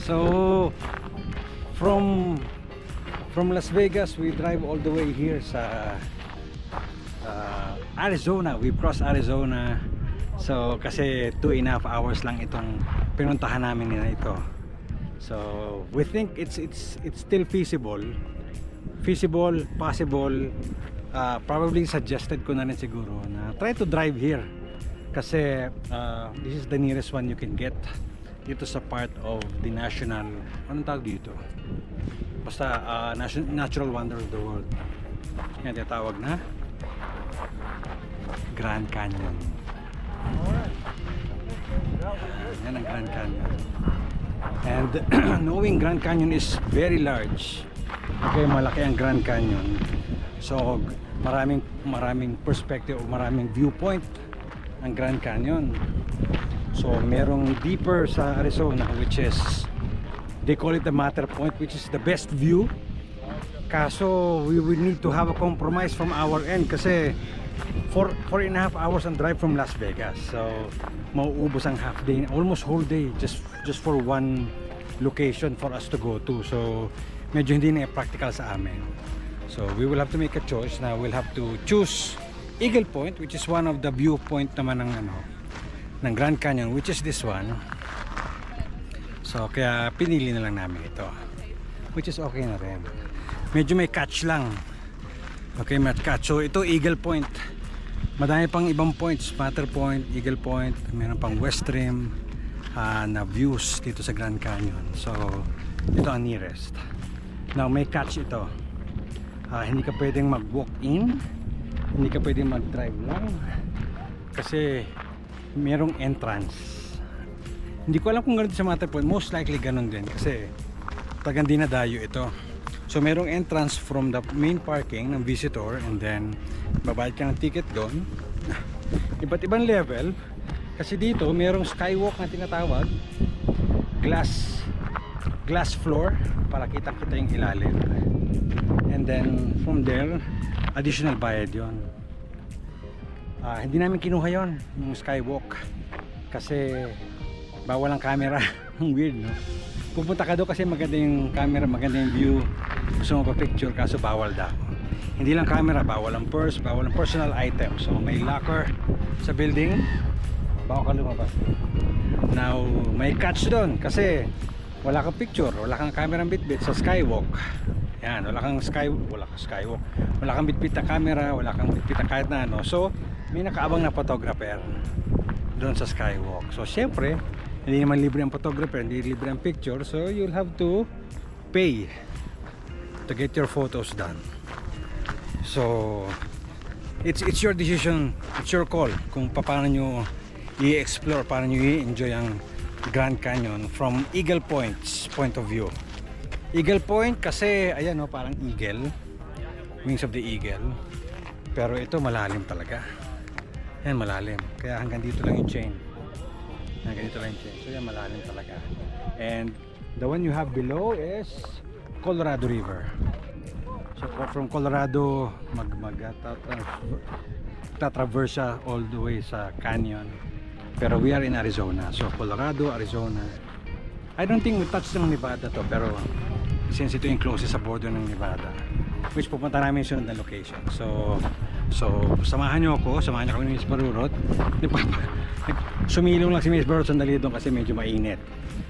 So from Las Vegas we drive all the way here sa Arizona. We cross Arizona. So kasi 2.5 hours lang itong pinuntahan namin nila ito. So we think it's still feasible, possible. Probably suggested ko na rin siguro na try to drive here kasi this is the nearest one you can get dito sa part of the national, anong tawag dito? Basta natural wonder of the world. Yan tinatawag na Grand Canyon. Yan ang Grand Canyon. And knowing Grand Canyon is very large. Okay, malaki ang Grand Canyon. So maraming perspective, maraming viewpoint ang Grand Canyon. So merong deeper sa Arizona, which is, they call it the Matter Point, which is the best view. Kaso we will need to have a compromise from our end kasi 4.5 hours ang drive from Las Vegas. So mauubos ang half day, almost whole day just for one location for us to go to. So medyo hindi na practical sa amin. So we will have to make a choice na we'll have to choose Eagle Point, which is one of the viewpoint naman ng Grand Canyon, which is this one. So kaya pinili na lang namin ito, which is okay na rin. Medyo may catch lang. Okay, may catch. So ito Eagle Point. Madami pang ibang points, Matter Point, Eagle Point, meron pang West Rim na views dito sa Grand Canyon. So ito ang nearest. Now may catch ito. Hindi ka pwedeng mag-walk in, hindi ka pwedeng mag-drive lang kasi merong entrance. Hindi ko alam kung gano'n sa Matter Point. Most likely ganun din kasi tagang dinadayo ito. So merong entrance from the main parking ng visitor, and then babayad ka ng ticket doon. Iba't ibang level kasi dito merong skywalk na tinatawag, glass floor para kita-kita yung ilalim, and then from there additional bayad yon. Hindi namin kinuha yon, yung skywalk, kasi bawal ang camera. Ang weird, no? Pupunta ka doon kasi maganda yung camera, maganda yung view, gusto mo pa picture, kaso bawal daw. Hindi lang camera, bawal ang purse, bawal ang personal items. So may locker sa building, bawal ka lumabas. Now may catch doon kasi wala kang picture, wala kang camera bitbit sa skywalk. Yan, wala kang skywalk, wala kang bitbit na camera, wala kang bitbit na kahit na ano. So may nakaabang na photographer doon sa skywalk. So syempre hindi naman libre ang photographer, hindi libre ang picture, so you'll have to pay to get your photos done. So it's your decision, it's your call kung paano nyo i-explore, paano nyo i-enjoy ang Grand Canyon from Eagle Point's point of view. Eagle Point kasi ayan, no, parang eagle, wings of the eagle, pero ito malalim talaga. Yan, malalim, kaya hanggang dito lang yung chain, hanggang dito lang yung chain. So yan, malalim talaga. And the one you have below is Colorado River. So from Colorado tatraverse siya all the way sa canyon, pero we are in Arizona. So Colorado, Arizona, I don't think we touched ng Nevada to, pero since ito yung closest sa border ng Nevada, which pupunta namin yung sunod na location. So samahan nyo kami ni Miss Barurot. Sumilong lang si Miss Barurot sandali doon kasi medyo mainit,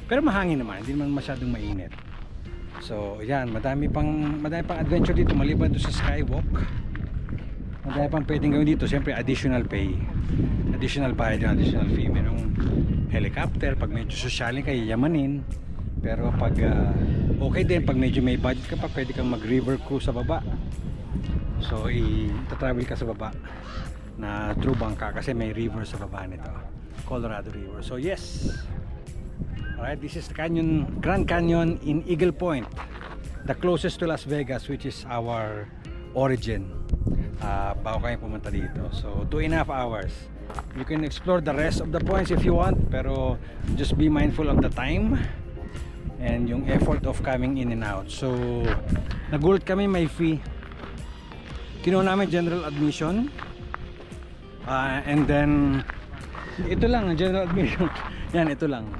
pero mahangin naman, hindi naman masyadong mainit. So yan, madami pang adventure dito maliban doon sa skywalk. Madami pang pwedeng gawin dito. Siyempre additional pay, additional bayad, additional fee. Merong helicopter pag medyo sosyaling kayo, yamanin. Pero pag okay din, pag medyo may budget ka pa, pwede kang mag river cruise sa baba. So i-travel ka sa baba na through bangka kasi may river sa baba nito, Colorado River. So yes, alright, this is the Grand Canyon in Eagle Point, the closest to Las Vegas, which is our origin. Bago kayo pumunta dito. So 2.5 hours. You can explore the rest of the points if you want, pero just be mindful of the time and yung effort of coming in and out. So nagulat kami, may fee. Kinuha namin general admission, and then ito lang ang general admission. Yan, ito lang,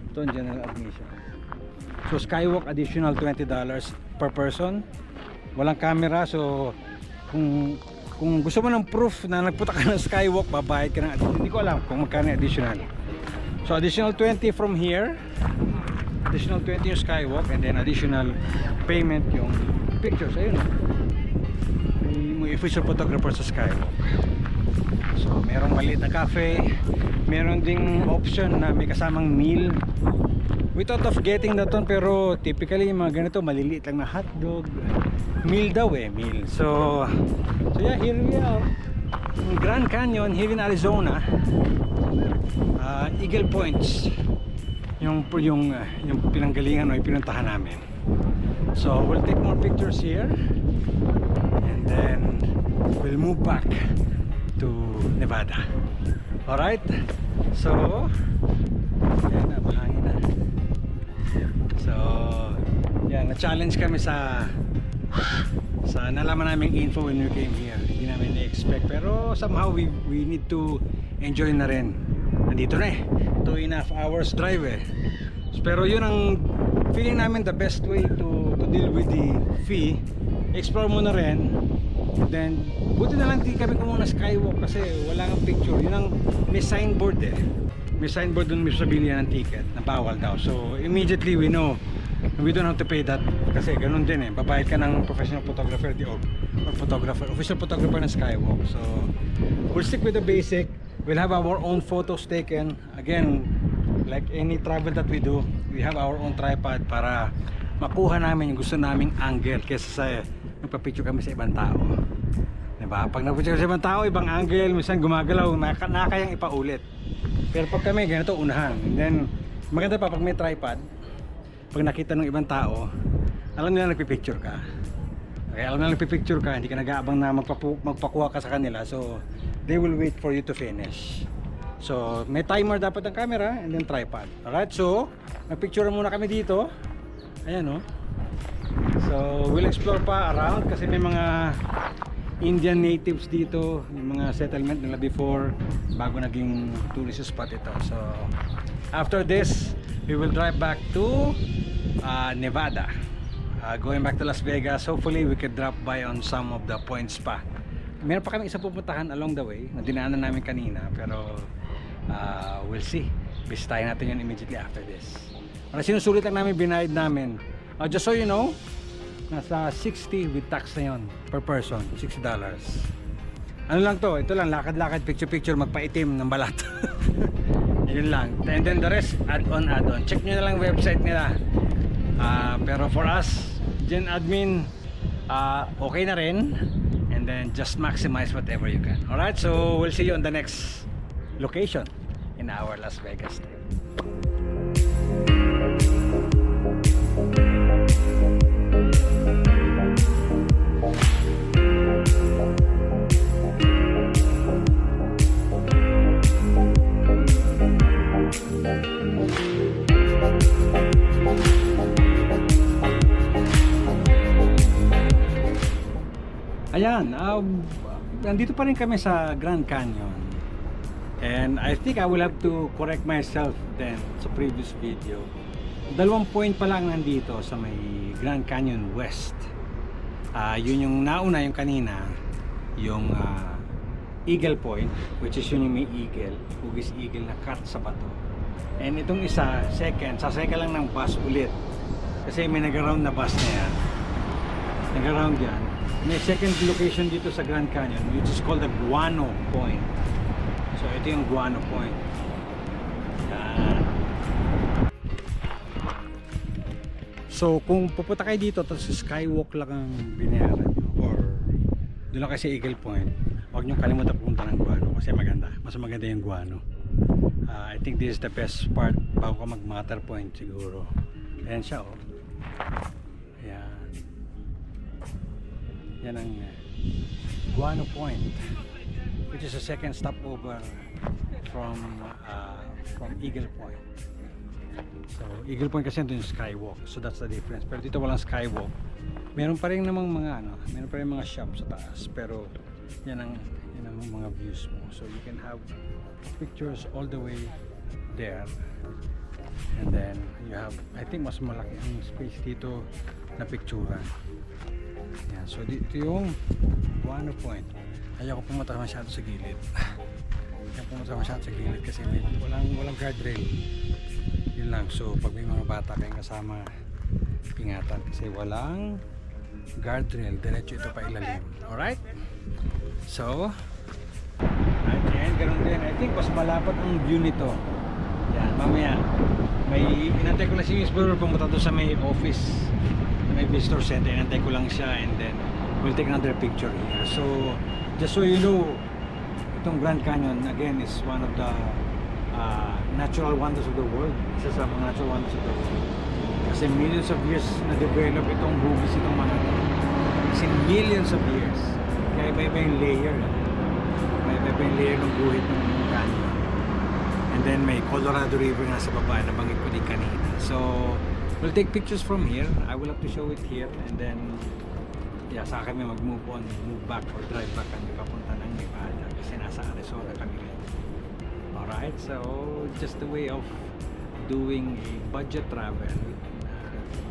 ito ang general admission. So skywalk additional $20 per person. Walang camera, so kung gusto mo ng proof na nagpunta ka ng skywalk, babayad ka ng additional. Hindi ko alam kung magkano additional. So additional 20 from here, additional 20 yung skywalk, and then additional payment yung pictures. Ayun, may official photographer sa skywalk. So merong maliit na cafe, meron ding option na may kasamang meal. We thought of getting that one, pero typically yung mga ganito maliliit lang na hotdog. Meal daw meal. So yeah, here we are in Grand Canyon here in Arizona. Eagle Points yung pinanggalingan o yung pinuntahan namin. So we'll take more pictures here and then we'll move back to Nevada. Alright, so yan na, mahangin na. So yan, na-challenge kami sa nalaman namin info when we came here. Hindi namin na-expect, pero somehow we need to enjoy na rin. Nandito na 2.5 hours drive pero yun ang feeling namin, the best way to deal with the fee. Explore mo na rin, then buti na lang di kami kumuna skywalk kasi wala kang picture. Yun ang may signboard may signboard dun, may sabihin ng ticket na bawal daw. So immediately we know we don't have to pay that kasi ganun din babayad ka ng professional photographer or photographer, official photographer ng skywalk. So we'll stick with the basic. We'll have our own photos taken. Again, like any travel that we do, we have our own tripod para makuha namin yung gusto naming angle kesa sa magpa-picture kami sa ibang tao. Diba? Pag nagpa-picture sa ibang tao, ibang angle, minsan gumagalaw, nakakayang ipaulit. Pero pag kami, ganito unahan. And then, maganda pa pag may tripod, pag nakita ng ibang tao, alam nila nagpipicture ka. Okay, alam nila nagpipicture ka, hindi ka nag-aabang na magpakuha ka sa kanila. So they will wait for you to finish. So may timer dapat ang camera and then tripod. Alright, so nagpicture muna kami dito. Ayan So we'll explore pa around kasi may mga Indian natives dito, yung mga settlement nila before bago naging tourist spot ito. So after this we will drive back to Nevada, going back to Las Vegas. Hopefully we could drop by on some of the points pa. Meron pa kami isang pupuntahan along the way na dinaanan namin kanina, pero we'll see. Bisitahin natin yun immediately after this. Para sinusulit lang namin binayad namin, just so you know, nasa 60 with tax na yun per person, $60. Ano lang to, ito lang, lakad-lakad, picture-picture, magpaitim ng balat. Yun lang. And then the rest, add-on. Check nyo na lang website nila. Pero for us, Gen Admin, okay na rin. And then just maximize whatever you can. Alright, so we'll see you on the next location in our Las Vegas trip. Ayan, nandito pa rin kami sa Grand Canyon. And I think I will have to correct myself then sa previous video. 2 point pa lang nandito sa may Grand Canyon West. Yun yung nauna, yung kanina, yung Eagle Point, which is yun yung may eagle, hugis eagle na cut sa bato. And itong isa, second, sasaya lang ng bus ulit. Kasi may nag-around na bus na yan. Nag-around yan. May second location dito sa Grand Canyon which is called the Guano Point. So ito yung Guano Point. Yan. So kung pupunta kayo dito tapos skywalk lang ang binayaran nyo or doon lang kayo sa Eagle Point, huwag nyo kalimutan pupunta ng Guano kasi maganda. Mas maganda yung Guano. I think this is the best part bago ka mag-Matter Point siguro. Ayan siya Ayan. Yan ang Guano Point, which is a second stopover from Eagle Point. So Eagle Point kasi ito yung skywalk, so that's the difference. Pero dito walang skywalk. Meron pa rin namang mga meron pa rin mga shop sa taas, pero yan ang mga views mo. So you can have pictures all the way there, and then you you have, I think mas malaki ang space dito na picturean. Yan, so dito yung Guano Point. Ayaw ko pumunta masyado sa gilid. Ayaw pumunta masyado sa gilid kasi may walang guardrail. Yun lang. So pag may mga bata kayong kasama, ingatan kasi walang guardrail. Diretso ito pa ilalim. Alright? So again, ganun din. I think mas malapad ang view nito. Yan, mamaya may inantay ko lang si Miss Brewer pumunta doon sa may office, may visitor center. Inantay ko lang siya and then we'll take another picture here. So just so you know, itong Grand Canyon again is one of the natural wonders of the world. Isa sa mga natural wonders of the world. Kasi millions of years na-develop itong hugis, itong mga ito. Kasi millions of years. Kaya iba-iba yung layer. Iba-iba yung layer ng guhit ng canyon. And then may Colorado River nga sa baba, nabanggit ko din kanina. So we'll take pictures from here. I will have to show it here and then yeah, sa kami mag-move on, move back or drive back kami papunta ng Nevada kasi nasa Arizona kami ngayon. Alright, so just the way of doing a budget travel.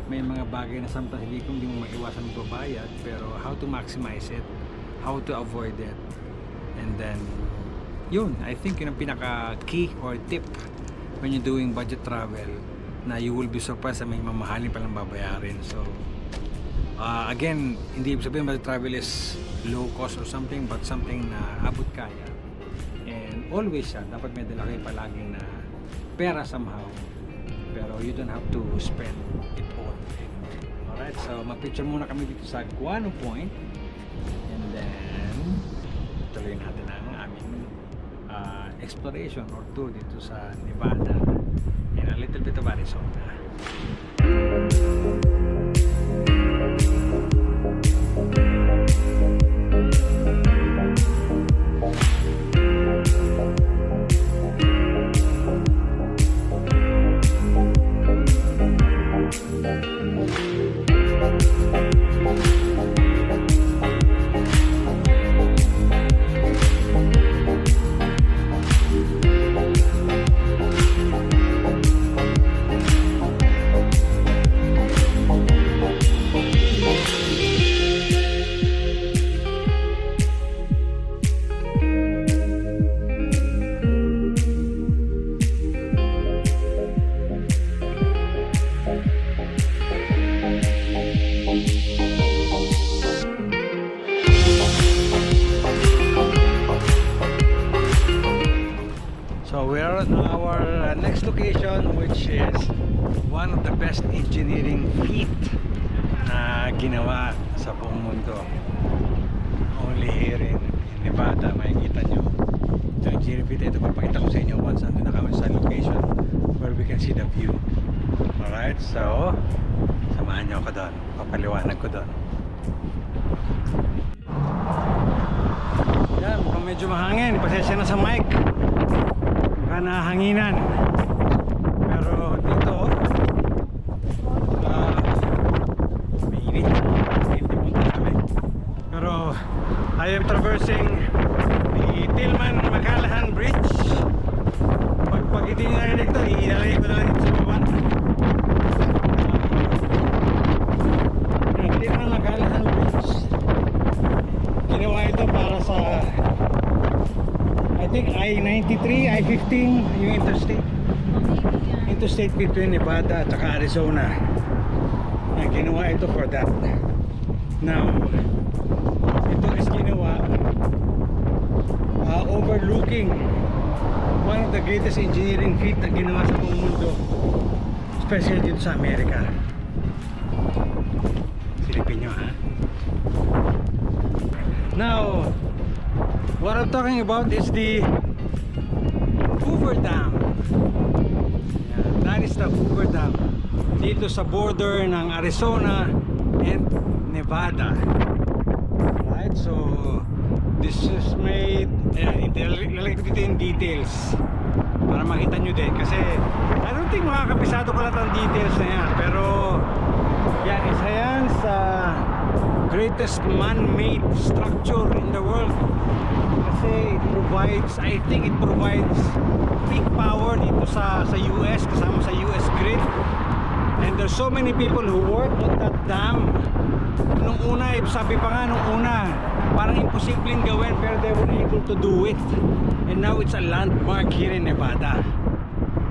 May mga bagay na sometimes hindi mo maiwasan magbabayad, pero how to maximize it, how to avoid it, and then yun, I think yun ang pinaka key or tip when you're doing budget travel, na you will be surprised na may mamahalin palang babayarin. So again, hindi ibig sabihin budget travel is low cost or something, but something na abot kaya. And always siya, dapat may dala kayo palaging na pera somehow, pero you don't have to spend it all. Alright, so mag-picture muna kami dito sa Guano Point and then tuloy natin ang aming exploration or tour dito sa Nevada and a little bit of Arizona. So we are at our next location, which is one of the best engineering feat na ginawa sa buong mundo. Only here in Nevada, makikita nyo. Ito yung engineering feat. Ito papakita ko sa inyo once nandun na kami sa location where we can see the view. Alright, so samahan nyo ako doon. Papaliwanag ko doon. Yan, mukhang medyo mahangin. Pasensya na sa mic. Nahanginan, pero dito mainit punta kami, pero I am traversing the Tillman-McCallahan Bridge. Pag hindi nyo narinig ito, ilalagay ko na lang dito sa baba. Yung Tillman-McCallahan Bridge, ginawa ito para sa I think I-93, I-15, yung interstate between Nevada at saka Arizona. Ginawa ito for that. Now, ito is ginawa overlooking one of the greatest engineering feat na ginawa sa buong mundo, especially dito sa Amerika. Silipin nyo, ha? Now, what I'm talking about is the Hoover Dam. Yeah, that is the Hoover Dam. Dito sa border ng Arizona and Nevada. Right, so this is made. Lalagay ko dito yung details para makita nyo din. Kasi I don't think makakapisado ko lahat ang details na yan. Pero yan, isa yan sa greatest man-made structure in the world. Kasi it provides, I think it provides peak power dito sa US, kasama sa US grid. so many people who work on that dam. Nung una, sabi pa nga nung una, parang imposibleng gawin, pero they were able to do it. And now it's a landmark here in Nevada.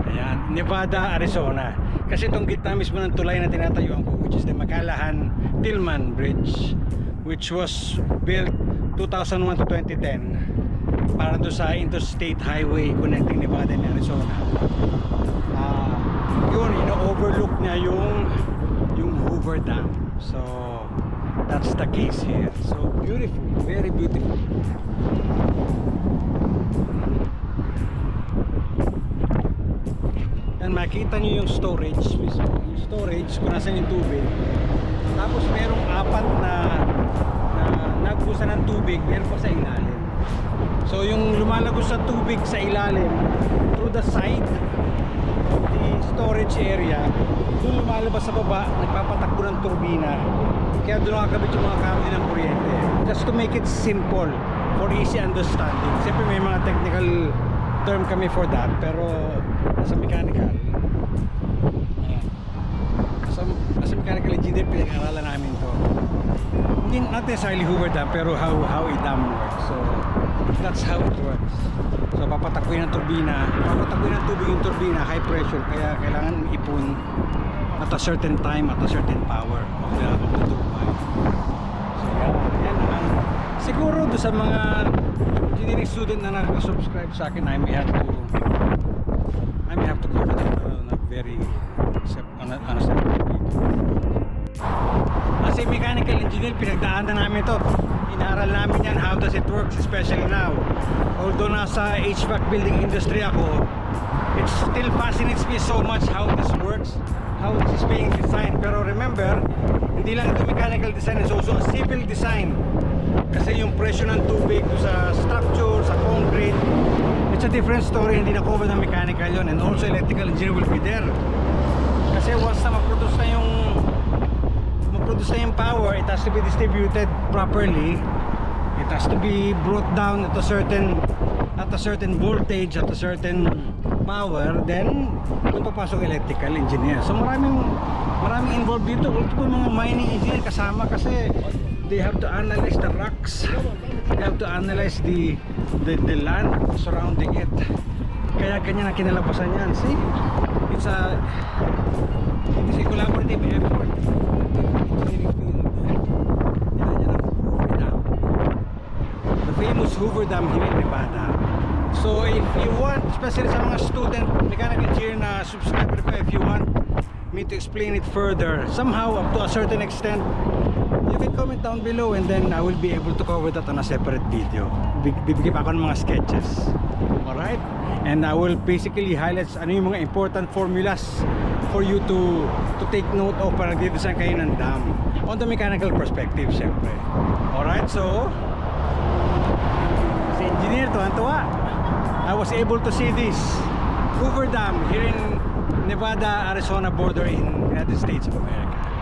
Ayan, Nevada, Arizona. Kasi itong gitna mismo ng tulay na tinatayuan ko, which is the McCallahan-Tillman Bridge, which was built 2001 to 2010 para doon sa interstate highway connecting Nevada and Arizona. Yun, overlook niya yung Hoover Dam. So that's the case here. So beautiful, very beautiful. And makita nyo yung storage mismo. Yung storage kung nasan yung tubig. Tapos merong apat na nagbusan ng tubig, meron pa sa ilalim. So yung lumalagos sa tubig sa ilalim through the side of the storage area, doon lumalabas sa baba, nagpapatakbo ng turbina. Kaya doon nakakabit yung mga kable ng kuryente. Just to make it simple for easy understanding. Siyempre may mga technical term kami for that, pero nasa mechanical, nasa mechanical engineer pinag-aralan namin to. Hindi not necessarily Hoover Dam, pero how a dam works. So that's how it works. So papatakbuhin ng turbina, papatakbuhin ng tubig yung turbina, high pressure, kaya kailangan ipon at a certain time, at a certain power of the turbine. So yan ang siguro do sa mga engineering student na nag-subscribe sa akin, I may have to cover that on a very on a separate video. Kasi mechanical engineer, pinagdaanan namin ito, inaral namin yan, how does it work, especially now. Although nasa HVAC building industry ako, it still fascinates me so much how this works, how this is being designed. Pero remember, hindi lang ito mechanical design, it's also a civil design. Kasi yung pressure ng tubig sa structure, sa concrete, it's a different story, hindi na covered ng mechanical yun. And also electrical engineer will be there. Kasi once na ma-produce na yung power, it has to be distributed properly. It has to be brought down at a certain voltage, at a certain power. Then doon papasok electrical engineer. So maraming involved dito. Ultimo mga mining engineer kasama, kasi they have to analyze the rocks, they have to analyze the land surrounding it. Kaya ganyan ang kinalabasan yan. See, it's a collaborative effort. The famous Hoover Dam here in Nevada. So if you want, especially sa mga student mechanical engineer na subscriber ko, if you want me to explain it further somehow up to a certain extent, you can comment down below, and then I will be able to cover that on a separate video. Bibigyan pa ako ng mga sketches. Alright? And I will basically highlight ano yung mga important formulas for you to take note of para nag-design kayo ng dam on the mechanical perspective, syempre. Alright, so si engineer, tuwan-tuwa. I was able to see this Hoover Dam here in Nevada, Arizona border in United States of America.